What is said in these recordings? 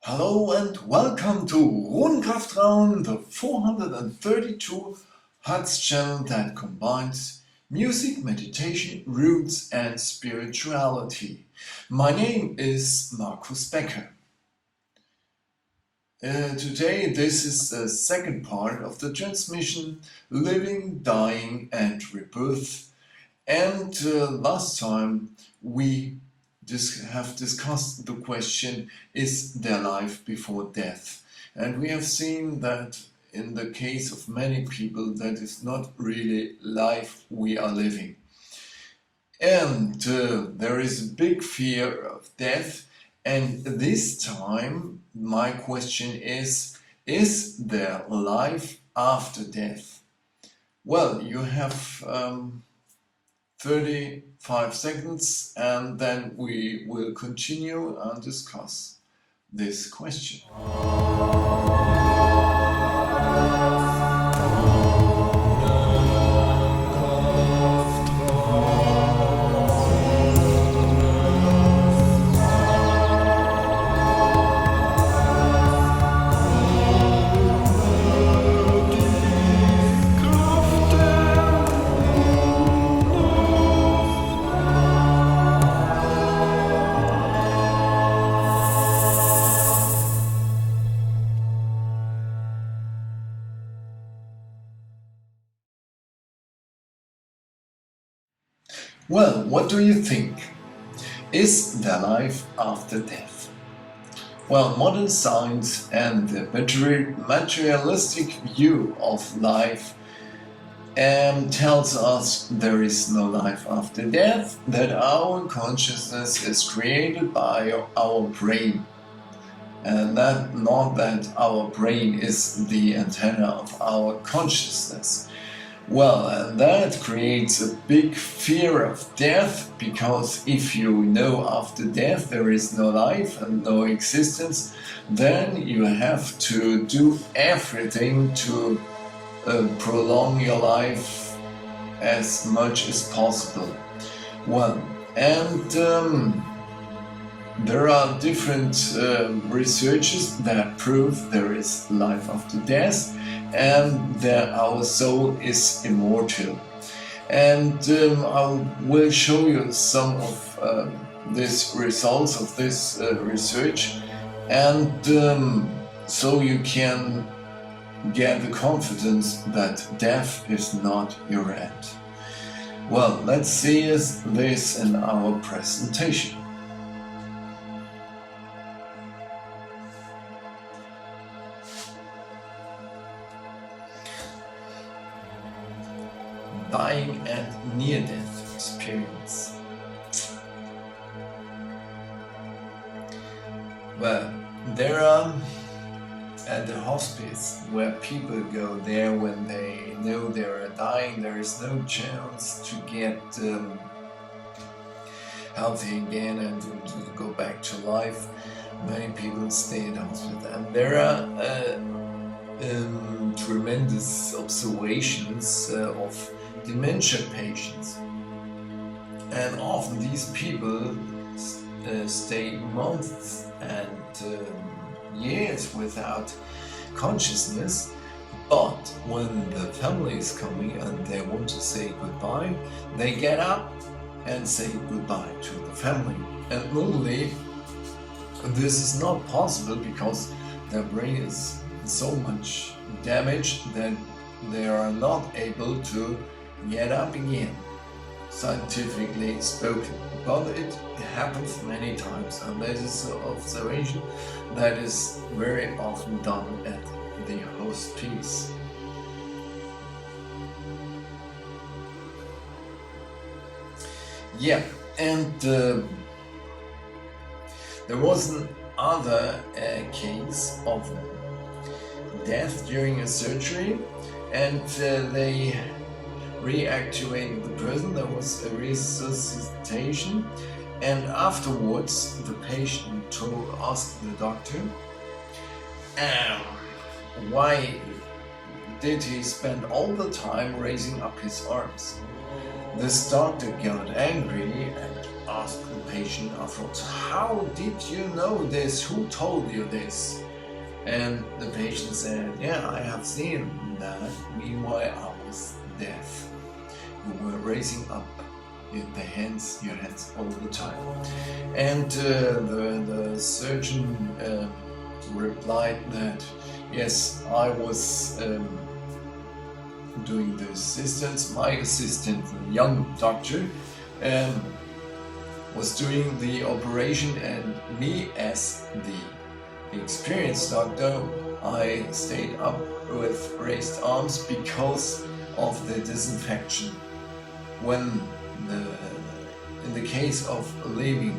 Hello and welcome to Runenkraftraum, the 432 Hertz channel that combines music, meditation, roots and spirituality. My name is Markus Becker. Today this is the second part of the transmission Living, Dying and Rebirth, and last time we have discussed the question, is there life before death? And we have seen that in the case of many people that is not really life we are living. And there is a big fear of death, and this time my question is there life after death? Well, you have 35 seconds and then we will continue and discuss this question. Well, what do you think? Is there life after death? Well, modern science and the materialistic view of life tells us there is no life after death, that our consciousness is created by our brain. And not that our brain is the antenna of our consciousness. Well, and that creates a big fear of death, because if you know after death there is no life and no existence, then you have to do everything to prolong your life as much as possible. Well, and there are different researches that prove there is life after death, and that our soul is immortal. And I will show you some of these results of this research, and so you can get the confidence that death is not your end. Well, let's see this in our presentation. Dying and near-death experience. Well, there are at the hospice where people go there when they know they are dying, there is no chance to get healthy again and to go back to life. Many people stay at hospital, and there are tremendous observations of dementia patients, and often these people stay months and years without consciousness, but when the family is coming and they want to say goodbye, they get up and say goodbye to the family. And normally this is not possible because their brain is so much damaged that they are not able to get up again, scientifically spoken. But it happens many times, and this is an observation that is very often done at the hospice. Yeah, and there was another case of death during a surgery, and they reactivated the person. There was a resuscitation, and afterwards the patient asked the doctor, why did he spend all the time raising up his arms? This doctor got angry and asked the patient afterwards, "How did you know this? Who told you this?" And the patient said, "Yeah, I have seen that. Meanwhile, I was deaf. You were raising up your hands all the time." And the surgeon replied that, "Yes, I was doing the assistance. My assistant, the young doctor, was doing the operation, and me as the experienced doctor, I stayed up with raised arms because of the disinfection. When in the case of leaving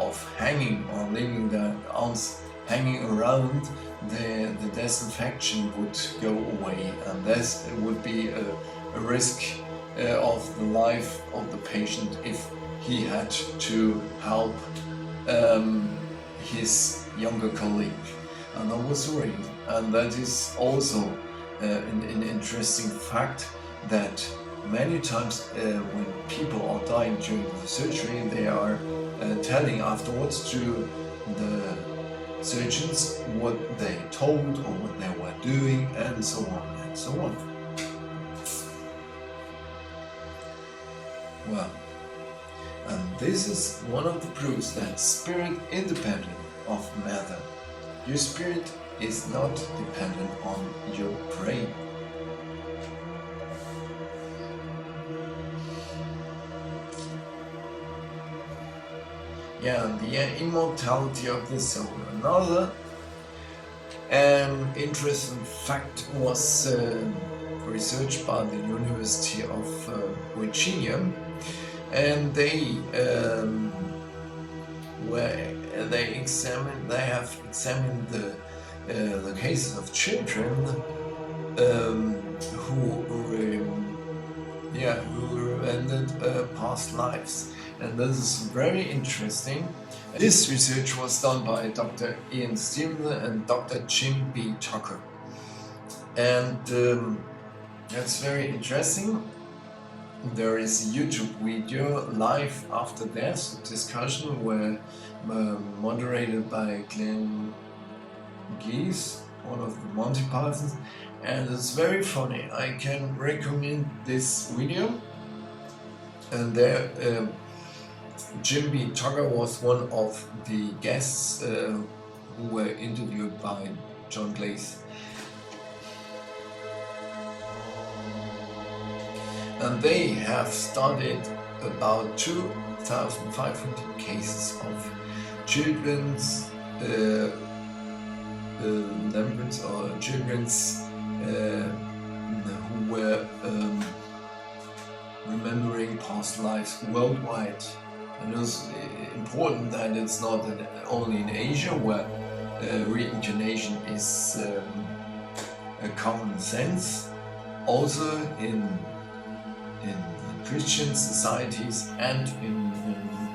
of hanging or leaving the arms hanging around, the disinfection would go away, and this would be a risk of the life of the patient if he had to help his younger colleague." And I was worried, and that is also an interesting fact that many times when people are dying during the surgery, they are telling afterwards to the surgeons what they told or what they were doing, and so on and so on. Well, and this is one of the proofs that spirit independent of matter. Your spirit is not dependent on your brain. Yeah, the immortality of the soul. Another interesting fact was researched by the University of Virginia, and they have examined the cases of children who ended past lives. And this is very interesting. This research was done by Dr. Ian Stevens and Dr. Jim B. Tucker. And that's very interesting. There is a YouTube video, Life After Death, discussion where moderated by Glenn Geese, one of the Monty Pythons, and it's very funny. I can recommend this video. And there Jim B. Tucker was one of the guests who were interviewed by John Glaze. And they have studied about 2,500 cases of children's remembrance or children's who were remembering past lives worldwide. And it's important that it's not only in Asia where reincarnation is a common sense. Also in Christian societies and in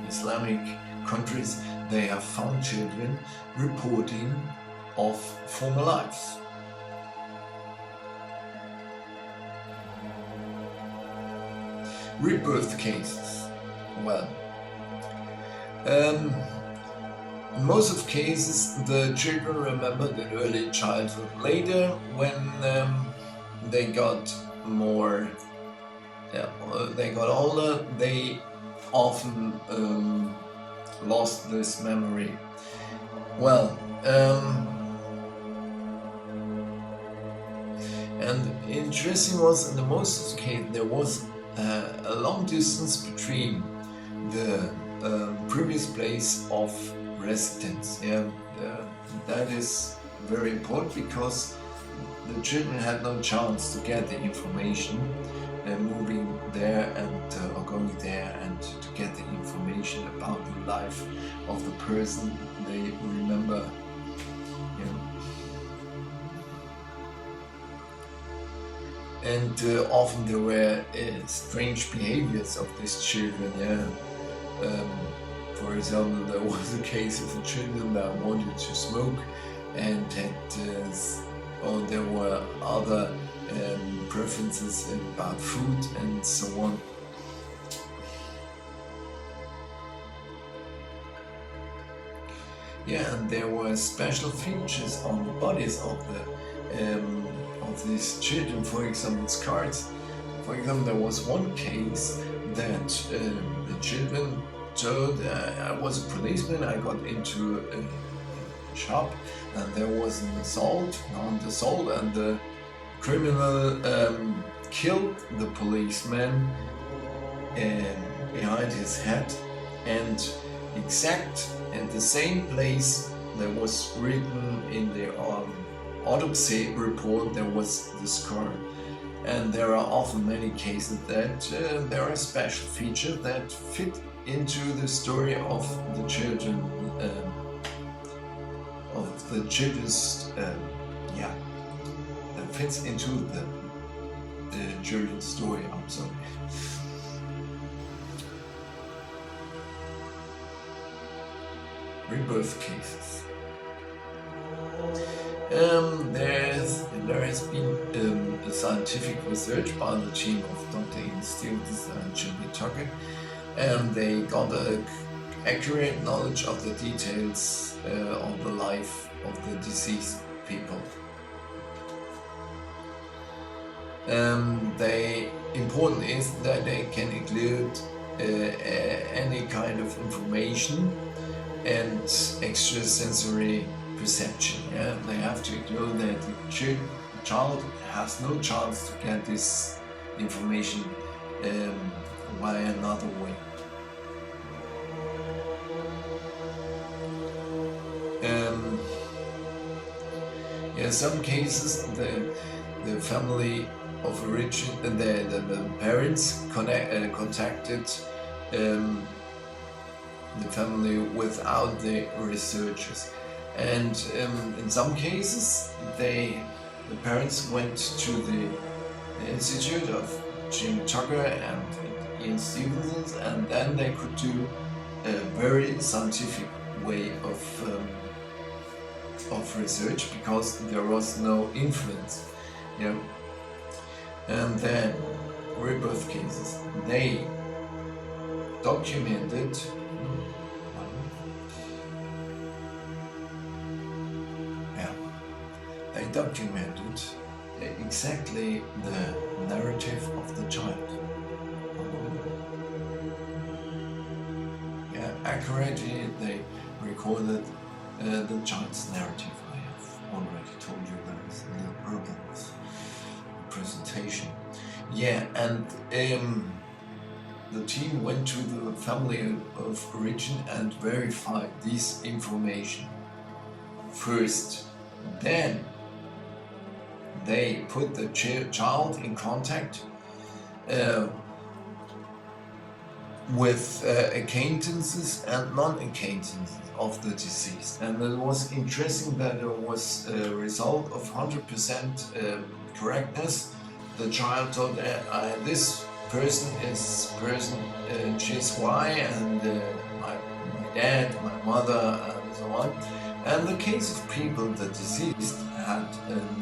Islamic countries, they have found children reporting of former lives. Rebirth cases. Well, in most of cases, the children remember their early childhood. Later, when they got older, they often lost this memory. Well, and interesting was in the most of the case there was a long distance between the previous place of residence. That is very important because the children had no chance to get the information moving there and or going there and to get the information about the life of the person they remember. And often there were strange behaviors of these children. For example, there was a case of a children that wanted to smoke and or there were other preferences about food and so on. Yeah, and there were special features on the bodies of these children. For example, scars. For example, there was one case that the children told, I was a policeman, I got into a shop and there was an assault, and the criminal killed the policeman behind his head, and exact in the same place there was written in the autopsy report, there was the scar. And there are often many cases that there are special features that fit into the story of the children, that fits into the children's story. I'm sorry. Rebirth cases. There has been a scientific research by the team of Dr. Ian Stevens and Jimmy Tucker, and they got an accurate knowledge of the details of the life of the deceased people. Important is that they can include any kind of information and extrasensory perception. Yeah? They have to include that the child has no chance to get this information by another way. In some cases, the family of origin, the parents contacted the family without the researchers, and in some cases the parents went to the institute of Jim Tucker and Ian Stevens, and then they could do a very scientific way of research, because there was no influence. Yeah. And then rebirth cases, they documented exactly the narrative of the child. Yeah, accurately they recorded the child's narrative. I have already told you there is a little problem with the presentation. Yeah, and the team went to the family of origin and verified this information first. Then they put the child in contact with acquaintances and non-acquaintances of the deceased. And it was interesting that there was a result of 100% correctness. The child told this person is person X, Y, and my dad, my mother, and so on. And the case of people the deceased had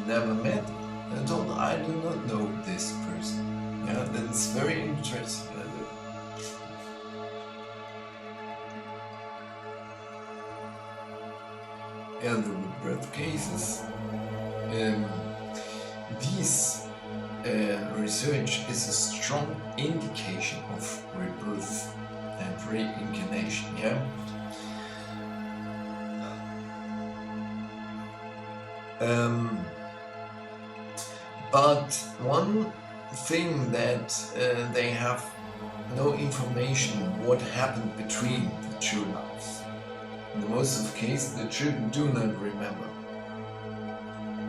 never met, and told, I do not know this person. Yeah, that's very interesting. And the rebirth cases, this research is a strong indication of rebirth and reincarnation. Yeah. But one thing that they have no information what happened between the two lives. In the most of the cases, the children do not remember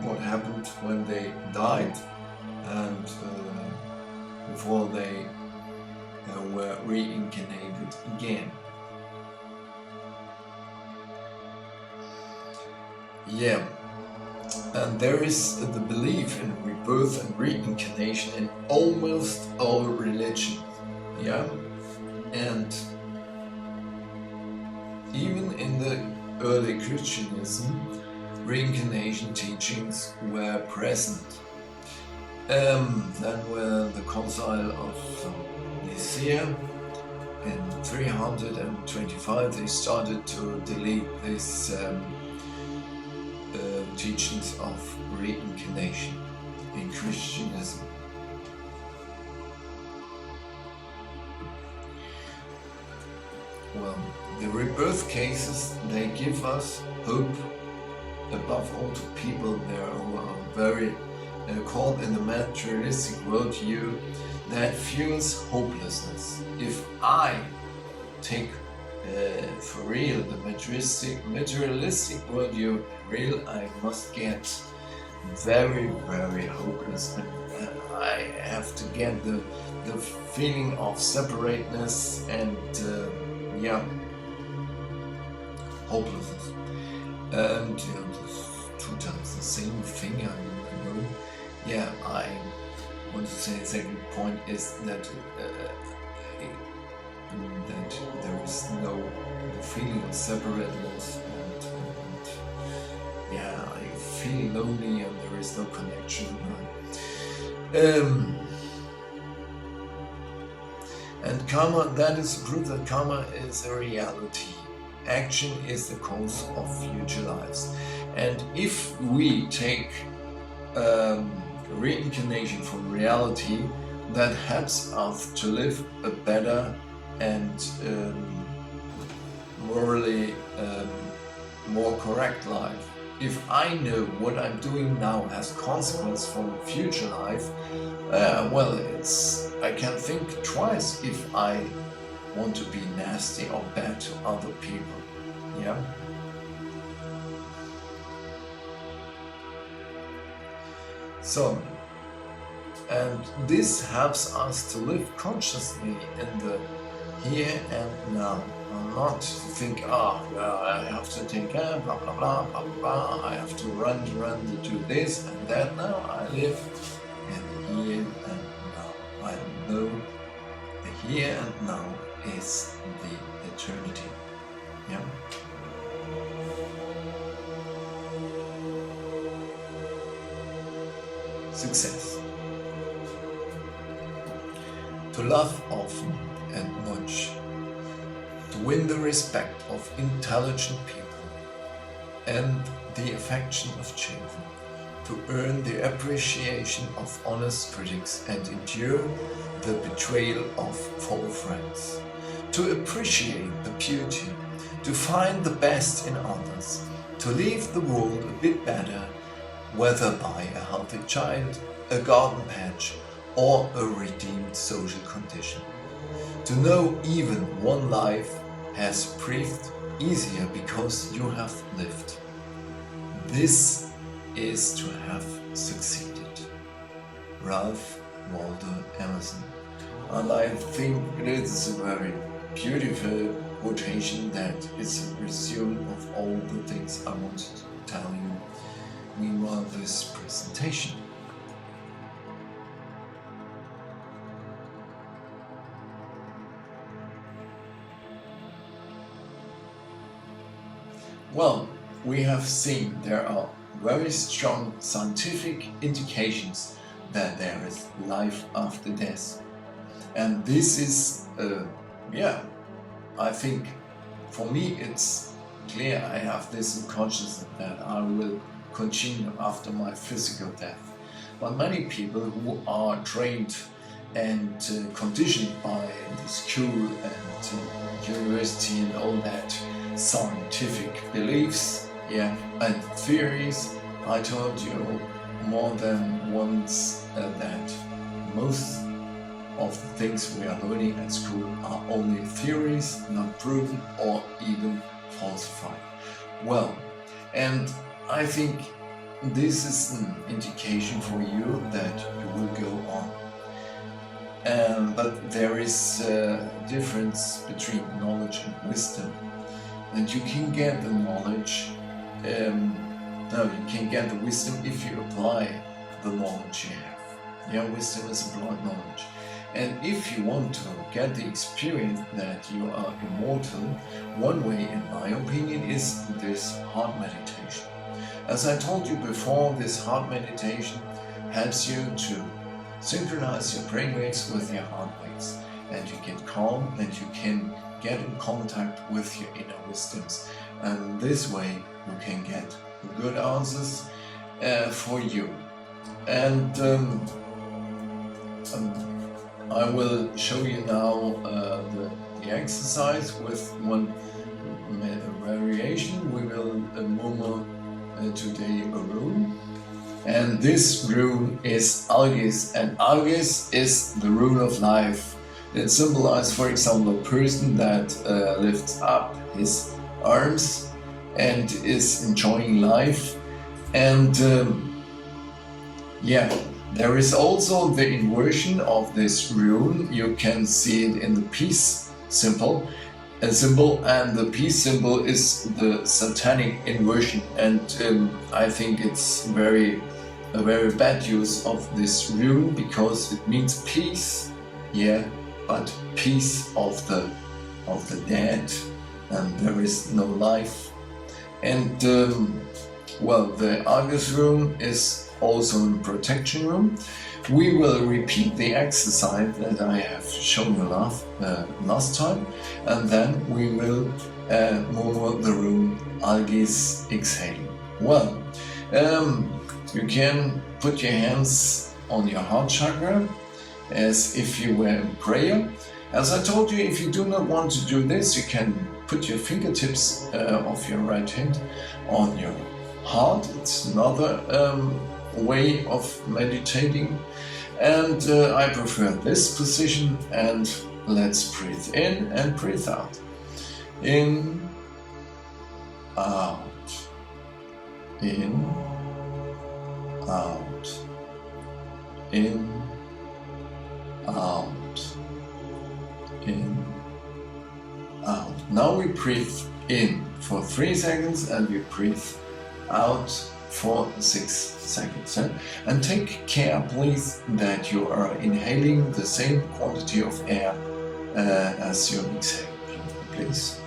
what happened when they died and before they were reincarnated again. Yeah. And there is the belief in rebirth and reincarnation in almost all religions, yeah? And even in the early Christianism, reincarnation teachings were present. Then when the Council of Nicaea in 325 they started to delete these teachings of reincarnation in Christianism. Well, the rebirth cases, they give us hope, above all to people there who are very caught in the materialistic worldview that feels hopelessness. If I take for real the materialistic worldview real, I must get very, very hopeless, and I have to get the feeling of separateness and hopelessness. And two times the same thing, I know. Yeah, I want to say the second point is that there is no feeling of separateness, and I feel lonely and there is no connection. And karma, that is proof that karma is a reality. Action is the cause of future lives. And if we take reincarnation from reality, that helps us to live a better and morally more correct life. If I know what I'm doing now has consequence for future life, I can think twice if I want to be nasty or bad to other people. Yeah. So, and this helps us to live consciously in the here and now. Not to think, I have to take care, blah blah blah blah blah. I have to run to do this and that. Now I live in the here and now. I know the here and now is the eternity. Yeah. Success. To love often and much. To win the respect of intelligent people and the affection of children, to earn the appreciation of honest critics and endure the betrayal of false friends, to appreciate the beauty, to find the best in others, to leave the world a bit better, whether by a healthy child, a garden patch, or a redeemed social condition. To know even one life has proved easier because you have lived. This is to have succeeded. Ralph Waldo Emerson. And I think it is a very beautiful quotation that is a resume of all the things I wanted to tell you meanwhile this presentation. Well, we have seen there are very strong scientific indications that there is life after death. And this is, I think for me it's clear. I have this in consciousness that I will continue after my physical death. But many people who are trained and conditioned by the school and university and all that scientific beliefs, and theories, I told you more than once that most of the things we are learning at school are only theories, not proven or even falsified. Well, and I think this is an indication for you that you will go on. But there is a difference between knowledge and wisdom. And you can get the knowledge, you can get the wisdom if you apply the knowledge you have. Yeah, wisdom is applied knowledge. And if you want to get the experience that you are immortal, one way, in my opinion, is this heart meditation. As I told you before, this heart meditation helps you to synchronize your brain waves with your heart waves. and you get calm, and you can get in contact with your inner wisdoms. And this way you can get good answers for you. And I will show you now the exercise with one variation. We will murmur today a rune, and this rune is algis, and algis is the rune of life. It symbolizes, for example, a person that lifts up his arms and is enjoying life. And yeah, there is also the inversion of this rune. You can see it in the peace symbol, and the peace symbol is the satanic inversion. And I think it's a very bad use of this rune, because it means peace, yeah, but peace of the dead, and there is no life. And well, the Argus rune is also a protection rune. We will repeat the exercise that I have shown you last time, and then we will murmur the rune Algis exhaling. Well, you can put your hands on your heart chakra as if you were in prayer. As I told you, if you do not want to do this, you can put your fingertips of your right hand on your heart. It's another way of meditating, and I prefer this position. And let's breathe in and breathe out. In, out, in, out, in, out, in, out. Now we breathe in for 3 seconds and we breathe out for 6 seconds. And take care, please, that you are inhaling the same quantity of air as you exhale, please.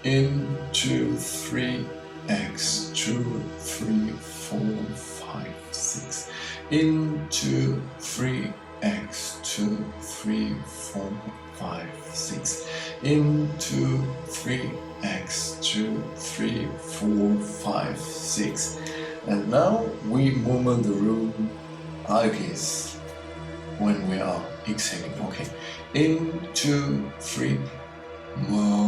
In, 2, 3, X, 2, 3, 4, 5, 6. In, 2, 3, X, 2, 3, 4, 5, 6. In, 2, 3, X, 2, 3, 4, 5, 6. And now we murmur the rune Algis when we are exhaling. Okay. In, 2, 3. Algis.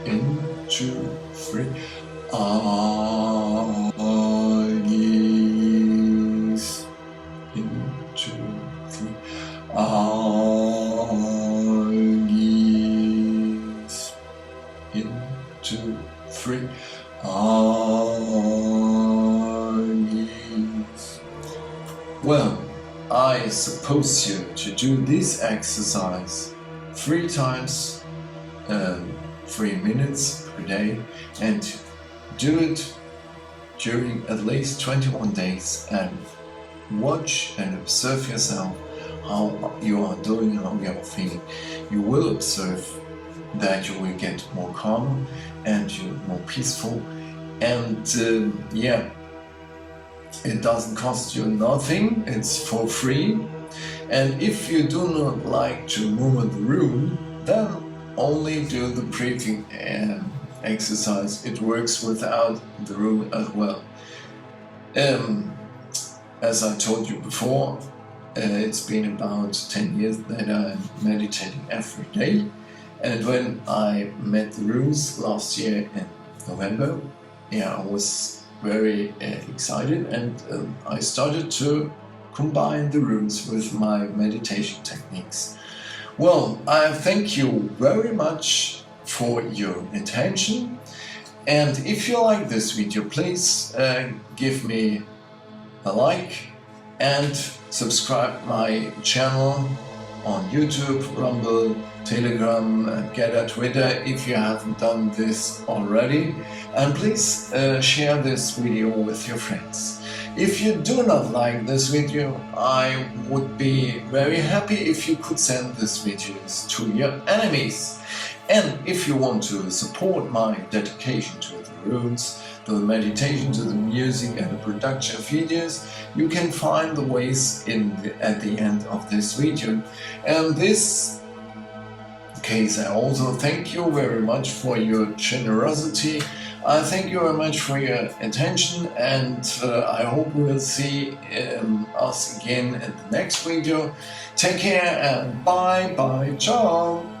In, 2, 3. Algis. In, 2, 3. Algis. In, 2, 3. Algis. Well, I suppose you to do this exercise 3 times, 3 minutes per day, and do it during at least 21 days, and watch and observe yourself how you are doing, how you are feeling. You will observe that you will get more calm and you're more peaceful, and yeah, it doesn't cost you nothing, it's for free. And if you do not like to murmur the rune, then only do the breathing exercise. It works without the rune as well. As I told you before, it's been about 10 years that I'm meditating every day. And when I met the runes last year in November, yeah, I was very excited, and I started to combine the runes with my meditation techniques. Well, I thank you very much for your attention, and if you like this video, please give me a like and subscribe my channel on YouTube, Rumble, Telegram, Getter, Twitter if you haven't done this already, and please share this video with your friends. If you do not like this video, I would be very happy if you could send these videos to your enemies. And if you want to support my dedication to the runes, to the meditation, to the music and the production of videos, you can find the ways at the end of this video. And this case, I also thank you very much for your generosity. I thank you very much for your attention, and I hope we will see us again in the next video. Take care and bye bye, ciao!